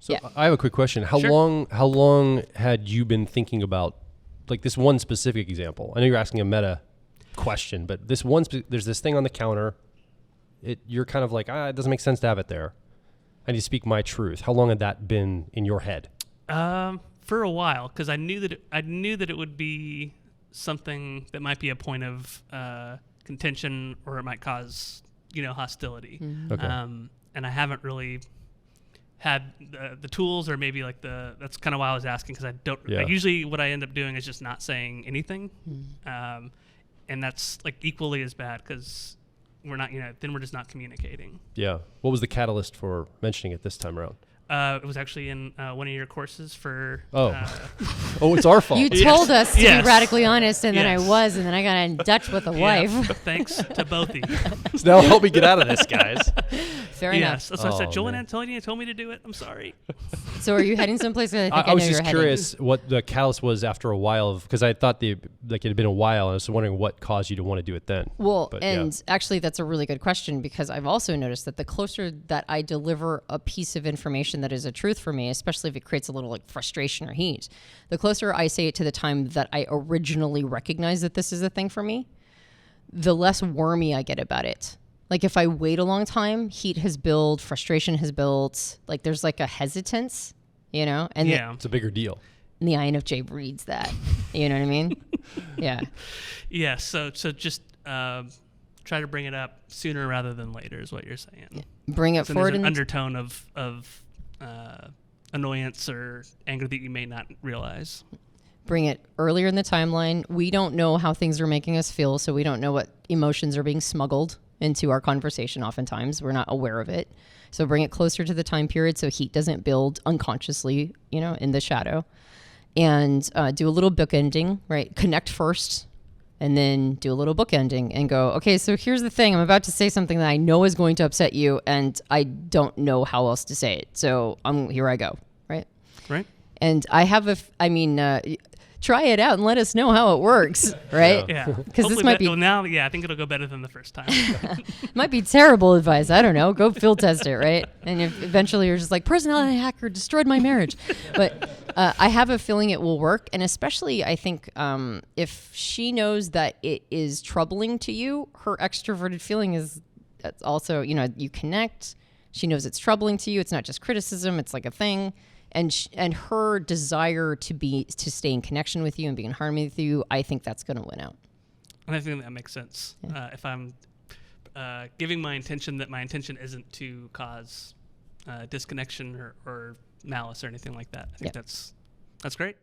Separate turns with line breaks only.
So I have a quick question. How long had you been thinking about like this one specific example? I know you're asking a meta question, but this one, there's this thing on the counter. You're kind of like, it doesn't make sense to have it there. I need to speak my truth. How long had that been in your head?
For a while, because I knew that it would be something that might be a point of contention, or it might cause hostility.
Mm-hmm.
Okay.
And I haven't really had the tools, or maybe like that's kind of why I was asking, because I don't.
Yeah.
Usually, what I end up doing is just not saying anything, and that's like equally as bad, because we're not, then we're just not communicating.
Yeah. What was the catalyst for mentioning it this time around?
It was actually in one of your courses for.
Oh, it's our fault.
You told us to be
Yes.
radically honest, and then I
Yes.
was, and then I got in Dutch with a wife.
Thanks to both of you.
So now help me get out of this, guys.
Fair
Yes.
enough.
So I said, Joel
man.
and Antonia told me to do it. I'm sorry.
So are you heading someplace? I think I
I was
know
just
you're
curious what the catalyst was after a while of, because I thought it had been a while, and I was wondering what caused you to want to do it then.
Well,
But,
and actually that's a really good question, because I've also noticed that the closer that I deliver a piece of information that is a truth for me, especially if it creates a little like frustration or heat, the closer I say it to the time that I originally recognized that this is a thing for me, the less wormy I get about it. Like if I wait a long time, heat has built, frustration has built, like there's like a hesitance, and
It's a bigger deal.
the INFJ breeds that, you know what I mean? Yeah.
Yeah. So just try to bring it up sooner rather than later is what you're saying.
Yeah. Bring it
So
forward
there's an
in
undertone of annoyance or anger that you may not realize.
bring it earlier in the timeline. We don't know how things are making us feel, so we don't know what emotions are being smuggled into our conversation. Oftentimes we're not aware of it. So bring it closer to the time period so heat doesn't build unconsciously, in the shadow. And do a little bookending, right? Connect first, and then do a little bookending and go, okay, so here's the thing. I'm about to say something that I know is going to upset you, and I don't know how else to say it. So here I go, right?
Right.
And I have try it out and let us know how it works, right?
Yeah.
Because this might be
I think it'll go better than the first time.
might be terrible advice. I don't know. Go field test it, right? And if eventually you're just like, personality hacker destroyed my marriage. But I have a feeling it will work. And especially, I think, if she knows that it is troubling to you, her extroverted feeling is that's also, you connect. She knows it's troubling to you. It's not just criticism. It's like a thing. And her desire to stay in connection with you and be in harmony with you, I think that's going to win out.
And I think that makes sense.
Yeah.
If I'm giving my intention that my intention isn't to cause disconnection or malice or anything like that, I think that's great.